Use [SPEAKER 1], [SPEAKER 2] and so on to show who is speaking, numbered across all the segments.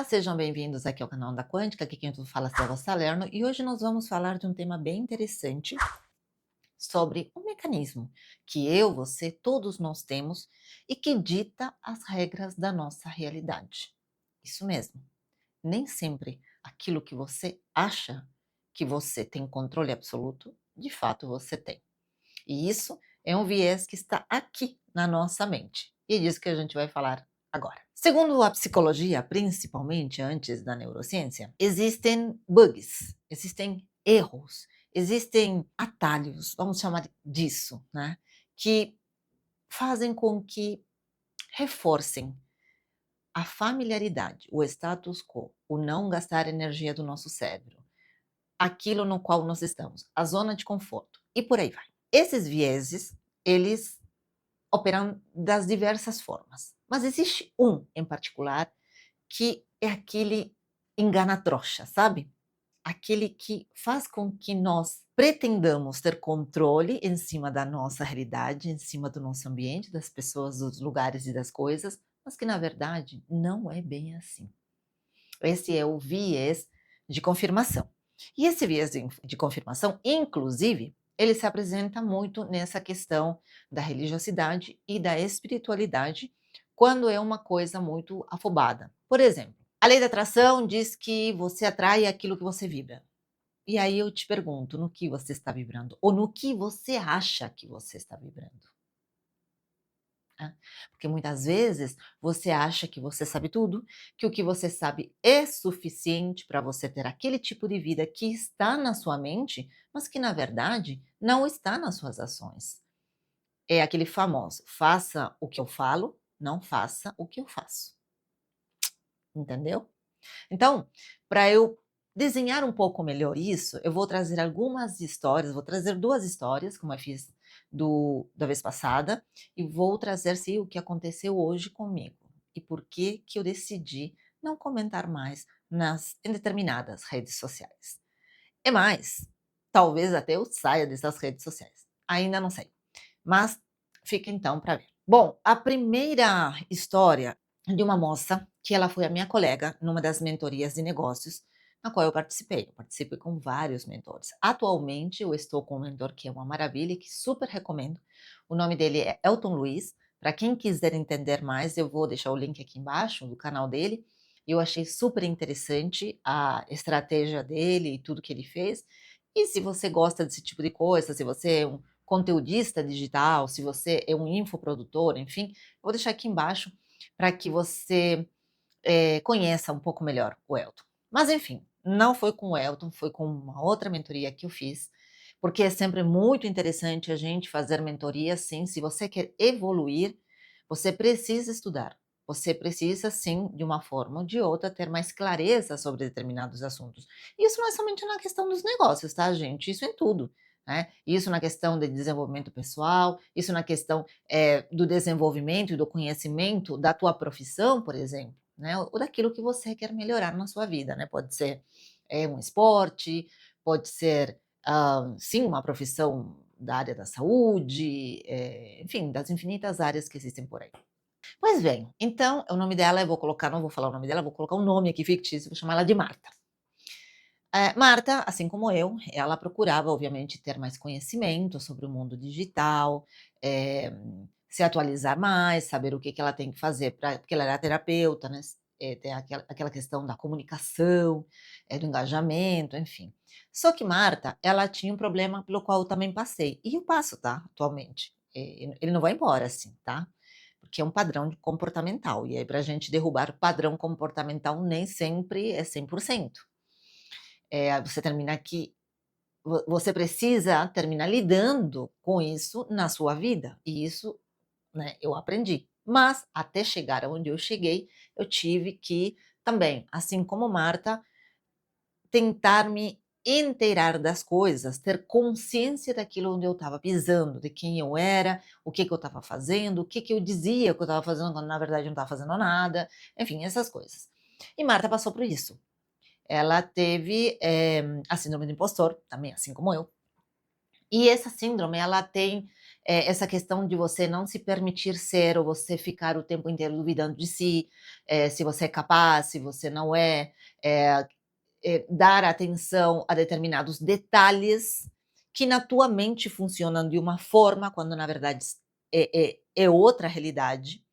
[SPEAKER 1] Sejam bem-vindos aqui ao canal da Quântica, aqui quem tudo fala é Selva Salerno, e hoje nós vamos falar de um tema bem interessante sobre um mecanismo que eu, você, todos nós temos e que dita as regras da nossa realidade. Isso mesmo, nem sempre aquilo que você acha que você tem controle absoluto, de fato você tem. E isso é um viés que está aqui na nossa mente. E é disso que a gente vai falar agora. Segundo a psicologia, principalmente antes da neurociência, existem bugs, existem erros, existem atalhos, vamos chamar disso, né? Que fazem com que reforcem a familiaridade, o status quo, o não gastar energia do nosso cérebro, aquilo no qual nós estamos, a zona de conforto e por aí vai. Esses vieses, eles operam das diversas formas, mas existe um em particular que é aquele engana-trouxa, sabe? Aquele que faz com que nós pretendamos ter controle em cima da nossa realidade, em cima do nosso ambiente, das pessoas, dos lugares e das coisas, mas que na verdade não é bem assim. Esse é o viés de confirmação. E esse viés de confirmação, inclusive, ele se apresenta muito nessa questão da religiosidade e da espiritualidade, quando é uma coisa muito afobada. Por exemplo, a lei da atração diz que você atrai aquilo que você vibra. E aí eu te pergunto, no que você está vibrando? Ou no que você acha que você está vibrando? Né? Porque muitas vezes você acha que você sabe tudo, que o que você sabe é suficiente para você ter aquele tipo de vida que está na sua mente, mas que na verdade não está nas suas ações. É aquele famoso: faça o que eu falo, não faça o que eu faço. Entendeu? Então, para eu desenhar um pouco melhor isso, eu vou trazer algumas histórias, vou trazer duas histórias, como eu fiz da vez passada, e vou trazer sim o que aconteceu hoje comigo e por que que eu decidi não comentar mais em determinadas redes sociais. É mais, talvez até eu saia dessas redes sociais. Ainda não sei, mas fica então para ver. Bom, a primeira história de uma moça que ela foi a minha colega numa das mentorias de negócios na qual eu participei. Eu participei com vários mentores. Atualmente eu estou com um mentor que é uma maravilha e que super recomendo. O nome dele é Elton Luiz. Para quem quiser entender mais, eu vou deixar o link aqui embaixo do canal dele. Eu achei super interessante a estratégia dele e tudo que ele fez. E se você gosta desse tipo de coisa, se você é um conteudista digital, se você é um infoprodutor, enfim, eu vou deixar aqui embaixo para que você conheça um pouco melhor o Elton. Mas enfim, não foi com o Elton, foi com uma outra mentoria que eu fiz, porque é sempre muito interessante a gente fazer mentoria, sim. Se você quer evoluir, você precisa estudar. Você precisa, sim, de uma forma ou de outra, ter mais clareza sobre determinados assuntos. Isso não é somente na questão dos negócios, tá, gente? Isso em tudo. Né? Isso na questão de desenvolvimento pessoal, isso na questão do desenvolvimento e do conhecimento da tua profissão, por exemplo, né? Ou daquilo que você quer melhorar na sua vida, né? Pode ser um esporte, pode ser, sim, uma profissão da área da saúde, enfim, das infinitas áreas que existem por aí. Pois bem, então, o nome dela, eu vou colocar, não vou falar o nome dela, vou colocar um nome aqui fictício, vou chamar ela de Marta. Marta, assim como eu, ela procurava, obviamente, ter mais conhecimento sobre o mundo digital, eh, se atualizar mais, saber o que que ela tem que fazer porque ela era terapeuta, né, tem aquela questão da comunicação, do engajamento, enfim. Só que Marta, ela tinha um problema pelo qual eu também passei, e eu passo, tá, atualmente. Ele não vai embora assim, tá, porque é um padrão comportamental, e aí pra gente derrubar o padrão comportamental nem sempre é 100%. Você termina aqui você precisa terminar lidando com isso na sua vida, e isso, né, eu aprendi. Mas até chegar aonde eu cheguei, eu tive que também, assim como Marta, tentar me inteirar das coisas, ter consciência daquilo onde eu estava pisando, de quem eu era, o que que eu estava fazendo, o que que eu dizia que eu estava fazendo quando na verdade eu não estava fazendo nada, enfim, essas coisas. E Marta passou por isso. Ela teve a síndrome do impostor, também assim como eu. E essa síndrome, ela tem, essa questão de você não se permitir ser, ou você ficar o tempo inteiro duvidando de si, se você é capaz, se você não é, eh dar atenção a determinados detalhes que na tua mente funcionam de uma forma, quando na verdade é outra realidade,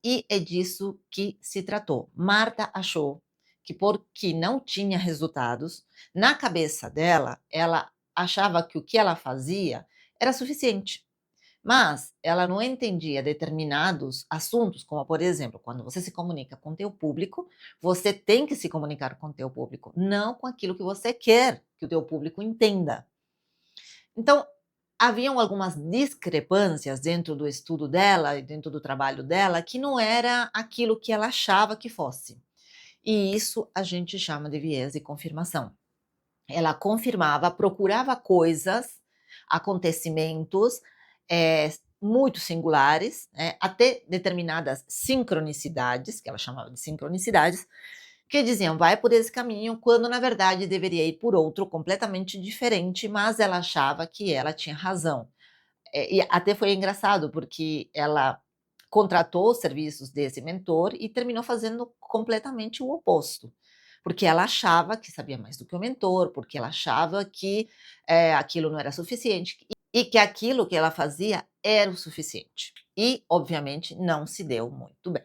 [SPEAKER 1] e é disso que se tratou. Marta achou que porque não tinha resultados, na cabeça dela, ela achava que o que ela fazia era suficiente. Mas ela não entendia determinados assuntos, como por exemplo, quando você se comunica com teu público, você tem que se comunicar com teu público, não com aquilo que você quer que o teu público entenda. Então, haviam algumas discrepâncias dentro do estudo dela e dentro do trabalho dela que não era aquilo que ela achava que fosse. E isso a gente chama de viés de confirmação. Ela confirmava, procurava coisas, acontecimentos, muito singulares, até determinadas sincronicidades, que ela chamava de sincronicidades, que diziam: "Vai por esse caminho", quando na verdade deveria ir por outro completamente diferente, mas ela achava que ela tinha razão. E até foi engraçado, porque ela contratou os serviços desse mentor e terminou fazendo completamente o oposto. Porque ela achava que sabia mais do que o mentor, porque ela achava que, aquilo não era suficiente e que aquilo que ela fazia era o suficiente. E, obviamente, não se deu muito bem.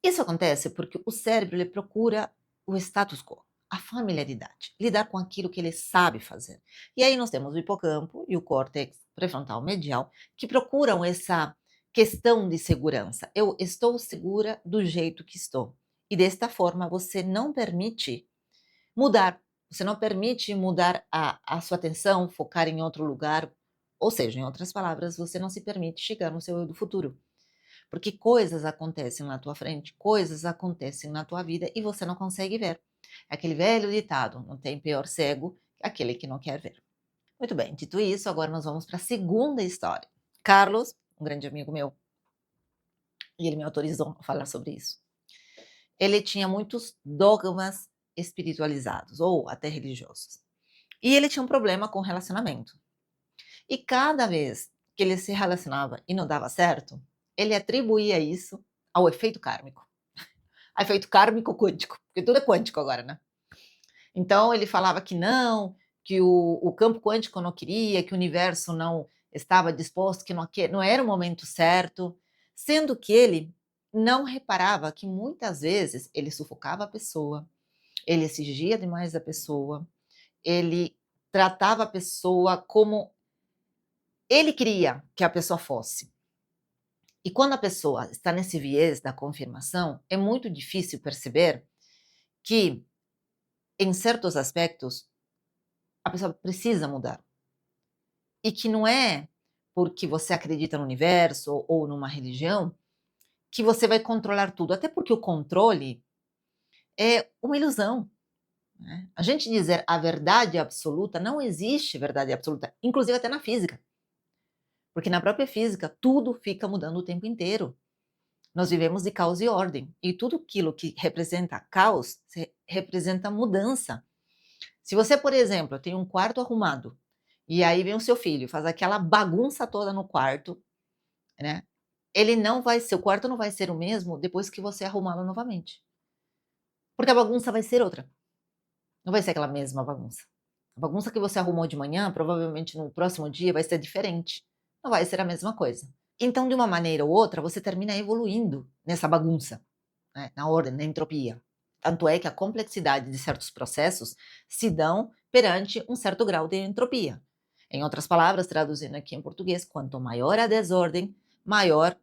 [SPEAKER 1] Isso acontece porque o cérebro ele procura o status quo, a familiaridade, lidar com aquilo que ele sabe fazer. E aí nós temos o hipocampo e o córtex pré-frontal medial que procuram essa questão de segurança. Eu estou segura do jeito que estou. E desta forma você não permite mudar. Você não permite mudar a sua atenção, focar em outro lugar. Ou seja, em outras palavras, você não se permite chegar no seu eu do futuro. Porque coisas acontecem na tua frente, coisas acontecem na tua vida e você não consegue ver. É aquele velho ditado: não tem pior cego que aquele que não quer ver. Muito bem, dito isso, agora nós vamos para a segunda história. Carlos, um grande amigo meu, e ele me autorizou a falar sobre isso. Ele tinha muitos dogmas espiritualizados ou até religiosos. E ele tinha um problema com relacionamento. E cada vez que ele se relacionava e não dava certo, ele atribuía isso ao efeito kármico. A efeito kármico quântico, porque tudo é quântico agora, né? Então ele falava que não, que o campo quântico não queria, que o universo não estava disposto, que não era o momento certo, sendo que ele não reparava que muitas vezes ele sufocava a pessoa, ele exigia demais da pessoa, ele tratava a pessoa como ele queria que a pessoa fosse. E quando a pessoa está nesse viés da confirmação, é muito difícil perceber que, em certos aspectos, a pessoa precisa mudar. E que não é porque você acredita no universo ou numa religião que você vai controlar tudo. Até porque o controle é uma ilusão. Né? A gente dizer a verdade absoluta, não existe verdade absoluta, inclusive até na física. Porque na própria física, tudo fica mudando o tempo inteiro. Nós vivemos de caos e ordem. E tudo aquilo que representa caos representa mudança. Se você, por exemplo, tem um quarto arrumado, e aí vem o seu filho, faz aquela bagunça toda no quarto, né? Ele não vai ser, o quarto não vai ser o mesmo depois que você arrumá-lo novamente. Porque a bagunça vai ser outra. Não vai ser aquela mesma bagunça. A bagunça que você arrumou de manhã, provavelmente no próximo dia vai ser diferente. Não vai ser a mesma coisa. Então, de uma maneira ou outra, você termina evoluindo nessa bagunça, né? Na ordem, na entropia. Tanto é que a complexidade de certos processos se dão perante um certo grau de entropia. Em outras palavras, traduzindo aqui em português, quanto maior a desordem, maior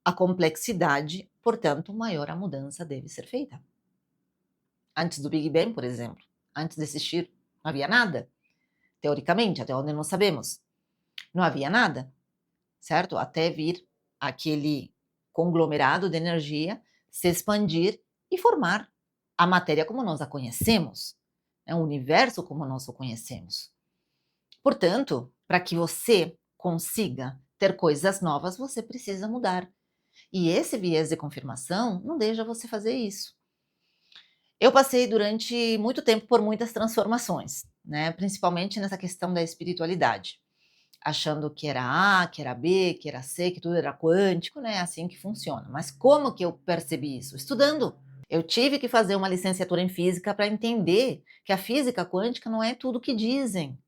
[SPEAKER 1] a complexidade, portanto, maior a mudança deve ser feita. Antes do Big Bang, por exemplo, antes de existir, não havia nada. Teoricamente, até onde nós sabemos, não havia nada, certo? Até vir aquele conglomerado de energia se expandir e formar a matéria como nós a conhecemos, né? O universo como nós o conhecemos. Portanto, para que você consiga ter coisas novas, você precisa mudar. E esse viés de confirmação não deixa você fazer isso. Eu passei durante muito tempo por muitas transformações, né? Principalmente nessa questão da espiritualidade. achando que era A, que era B, que era C, que tudo era quântico, né? É assim que funciona. Mas como que eu percebi isso? Estudando. Eu tive que fazer uma licenciatura em física para entender que a física quântica não é tudo o que dizem.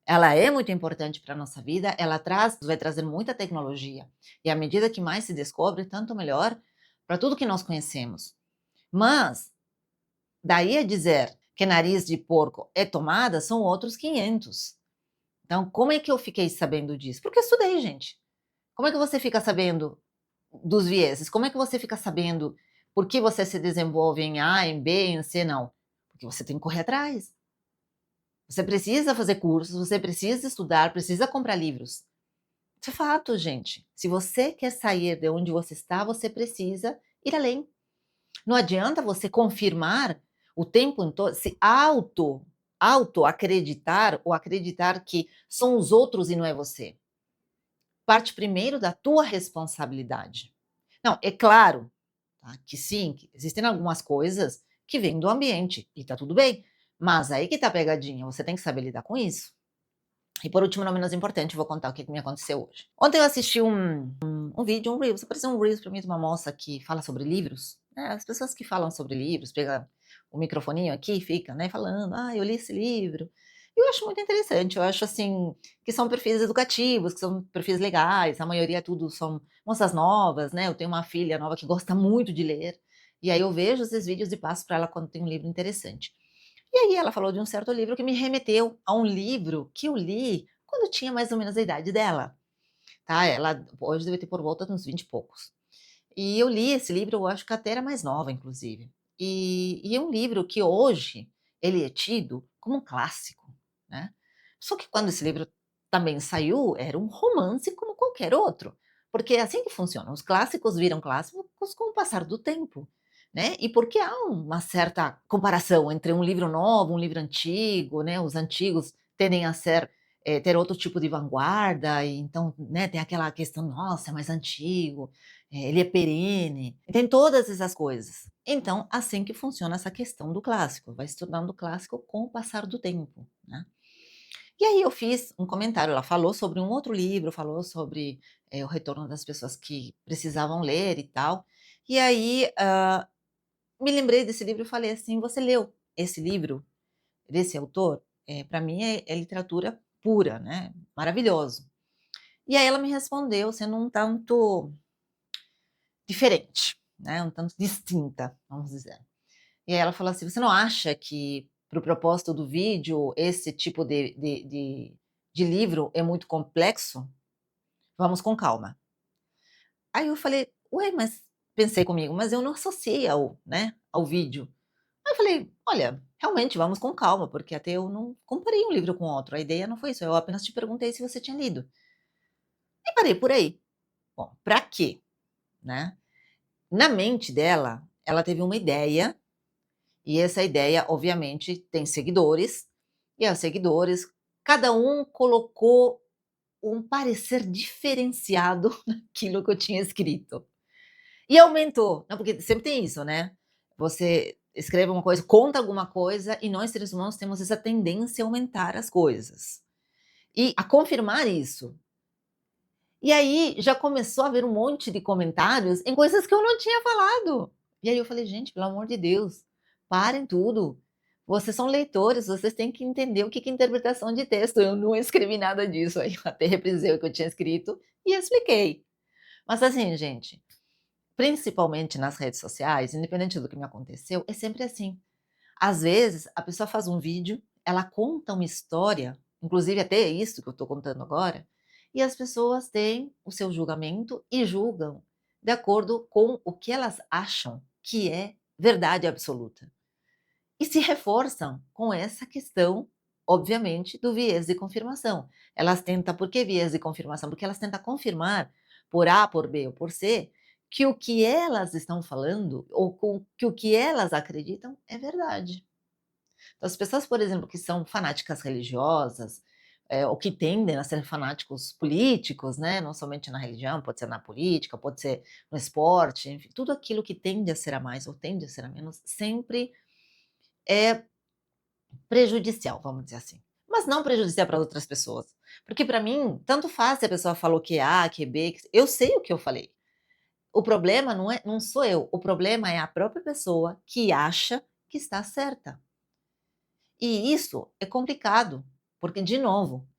[SPEAKER 1] Ela é muito importante para a nossa vida, ela vai trazer muita tecnologia. E à medida que mais se descobre, tanto melhor para tudo que nós conhecemos. Mas, daí a dizer que nariz de porco é tomada, são outros 500. Então, como é que eu fiquei sabendo disso? Porque eu estudei, gente. Como é que você fica sabendo dos vieses? Como é que você fica sabendo por que você se desenvolve em A, em B, em C? Não. Porque você tem que correr atrás. Você precisa fazer cursos, você precisa estudar, precisa comprar livros. Isso é fato, gente. Se você quer sair de onde você está, você precisa ir além. Não adianta você confirmar o tempo todo, se auto acreditar ou acreditar que são os outros e não é você. Parte primeiro da tua responsabilidade. Não, é claro, tá, que sim, que existem algumas coisas que vêm do ambiente e tá tudo bem, mas aí que tá a pegadinha, você tem que saber lidar com isso. E por último, não menos importante, vou contar o que me aconteceu hoje. Ontem eu assisti um vídeo, um Reels, apareceu um Reels pra mim de uma moça que fala sobre livros, né, as pessoas que falam sobre livros, pega o microfoninho aqui e fica, né, falando: "Ah, eu li esse livro". Eu acho muito interessante, eu acho, assim, que são perfis educativos, que são perfis legais, a maioria tudo são moças novas, né, eu tenho uma filha nova que gosta muito de ler, e aí eu vejo esses vídeos e passo para ela quando tem um livro interessante. E aí ela falou de um certo livro que me remeteu a um livro que eu li quando eu tinha mais ou menos a idade dela, tá, ela hoje deve ter por volta de uns 20 e poucos. E eu li esse livro, eu acho que até era mais nova inclusive. E é um livro que hoje ele é tido como um clássico, né. Só que quando esse livro também saiu, era um romance como qualquer outro, porque é assim que funciona, os clássicos viram clássicos com o passar do tempo, né, e porque há uma certa comparação entre um livro novo, um livro antigo, né, os antigos tendem a ser, ter outro tipo de vanguarda, e então, né, tem aquela questão: "Nossa, é mais antigo, ele é perene", tem todas essas coisas. Então, assim que funciona essa questão do clássico, vai se tornando clássico com o passar do tempo, né. E aí eu fiz um comentário, ela falou sobre um outro livro, falou sobre, o retorno das pessoas que precisavam ler e tal, e aí, me lembrei desse livro e falei assim: "Você leu esse livro, desse autor?" Pra mim é literatura pura, né, maravilhoso. E aí ela me respondeu sendo um tanto diferente, né, um tanto distinta, vamos dizer. E aí ela falou assim: "Você não acha que, para o propósito do vídeo, esse tipo de livro é muito complexo? Vamos com calma". Aí eu falei: "Ué, mas", pensei comigo, "mas eu não associei ao vídeo". Aí eu falei: "Olha, realmente vamos com calma, porque até eu não comparei um livro com outro, a ideia não foi isso, eu apenas te perguntei se você tinha lido". E parei por aí. Bom, pra quê, né? Na mente dela, ela teve uma ideia. E essa ideia, obviamente, tem seguidores, e os seguidores, cada um colocou um parecer diferenciado naquilo que eu tinha escrito. E aumentou, não, porque sempre tem isso, né? Você escreve uma coisa, conta alguma coisa, e nós seres humanos temos essa tendência a aumentar as coisas. E a confirmar isso. E aí já começou a haver um monte de comentários em coisas que eu não tinha falado. E aí eu falei: "Gente, pelo amor de Deus, parem tudo. Vocês são leitores, vocês têm que entender o que que é interpretação de texto, eu não escrevi nada disso". Aí eu até reprisei o que eu tinha escrito e expliquei. Mas assim, gente, principalmente nas redes sociais, independente do que me aconteceu, é sempre assim. Às vezes, a pessoa faz um vídeo, ela conta uma história, inclusive até isso que eu estou contando agora, e as pessoas têm o seu julgamento e julgam de acordo com o que elas acham que é verdade absoluta. E se reforçam com essa questão, obviamente, do viés de confirmação. Elas tentam, por que viés de confirmação? Porque elas tentam confirmar por A, por B ou por C, que o que elas estão falando ou que o que elas acreditam é verdade. Então, as pessoas, por exemplo, que são fanáticas religiosas, ou que tendem a ser fanáticos políticos, né, não somente na religião, pode ser na política, pode ser no esporte, enfim, tudo aquilo que tende a ser a mais ou tende a ser a menos, sempre é prejudicial, vamos dizer assim. mas não prejudicial para outras pessoas. Porque para mim, tanto faz se a pessoa falou que é A, que é B, eu sei o que eu falei. O problema não sou eu, o problema é a própria pessoa que acha que está certa. E isso é complicado, porque de novo,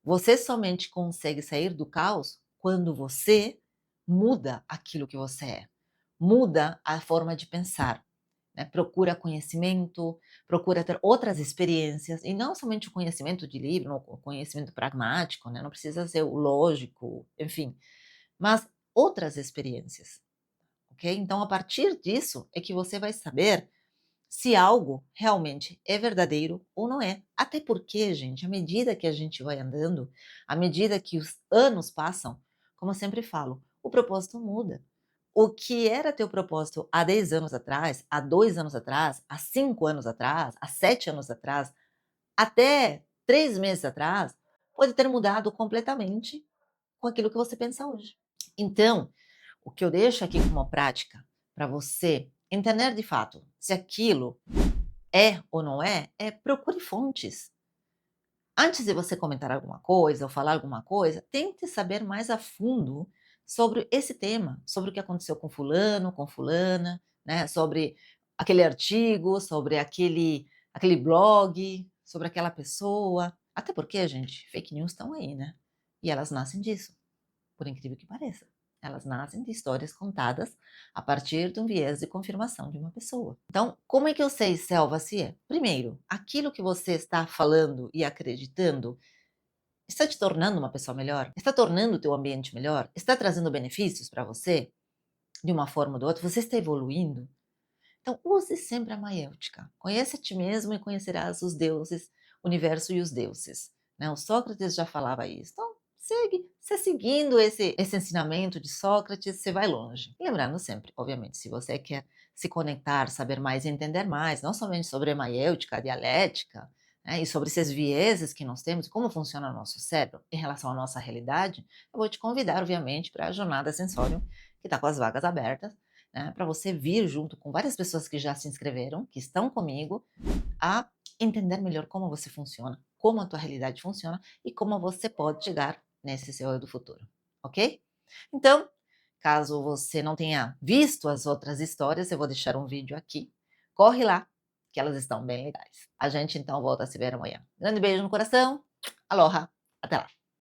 [SPEAKER 1] você somente consegue sair do caos quando você muda aquilo que você é, muda a forma de pensar, né? Procura conhecimento, procura ter outras experiências, e não somente o conhecimento de livro, o conhecimento pragmático, né? Não precisa ser o lógico, enfim, mas outras experiências, ok? Então, a partir disso é que você vai saber se algo realmente é verdadeiro ou não é. Até porque, gente, à medida que a gente vai andando, à medida que os anos passam, como eu sempre falo, o propósito muda. O que era teu propósito há 10 anos atrás, há 2 anos atrás, há 5 anos atrás, há 7 anos atrás, até 3 meses atrás, pode ter mudado completamente com aquilo que você pensa hoje. Então, o que eu deixo aqui como prática para você entender de fato se aquilo é ou não é, procure fontes. Antes de você comentar alguma coisa ou falar alguma coisa, tente saber mais a fundo sobre esse tema, sobre o que aconteceu com fulano, com fulana, né? Sobre aquele artigo, sobre aquele blog, sobre aquela pessoa. Até porque, gente, fake news estão aí, né? E elas nascem disso, por incrível que pareça. Elas nascem de histórias contadas a partir de um viés de confirmação de uma pessoa. Então, como é que eu sei, Selva, se é? Primeiro, aquilo que você está falando e acreditando está te tornando uma pessoa melhor? Está tornando o teu ambiente melhor? Está trazendo benefícios para você de uma forma ou de outra? Você está evoluindo? Então, use sempre a maêutica. Conheça a ti mesmo e conhecerás os deuses, o universo e os deuses. Né? O Sócrates já falava isso. Então, segue. Você seguindo esse ensinamento de Sócrates, você vai longe. E lembrando sempre, obviamente, se você quer se conectar, saber mais e entender mais, não somente sobre a maêutica, a dialética, né, e sobre esses vieses que nós temos, como funciona o nosso cérebro em relação à nossa realidade, eu vou te convidar, obviamente, para a Jornada Sensorium, que está com as vagas abertas, né, para você vir junto com várias pessoas que já se inscreveram, que estão comigo, a entender melhor como você funciona, como a tua realidade funciona e como você pode chegar nesse seu eu do futuro, ok? Então, caso você não tenha visto as outras histórias, eu vou deixar um vídeo aqui. Corre lá, que elas estão bem legais. A gente então volta a se ver amanhã. Grande beijo no coração. Aloha. Até lá.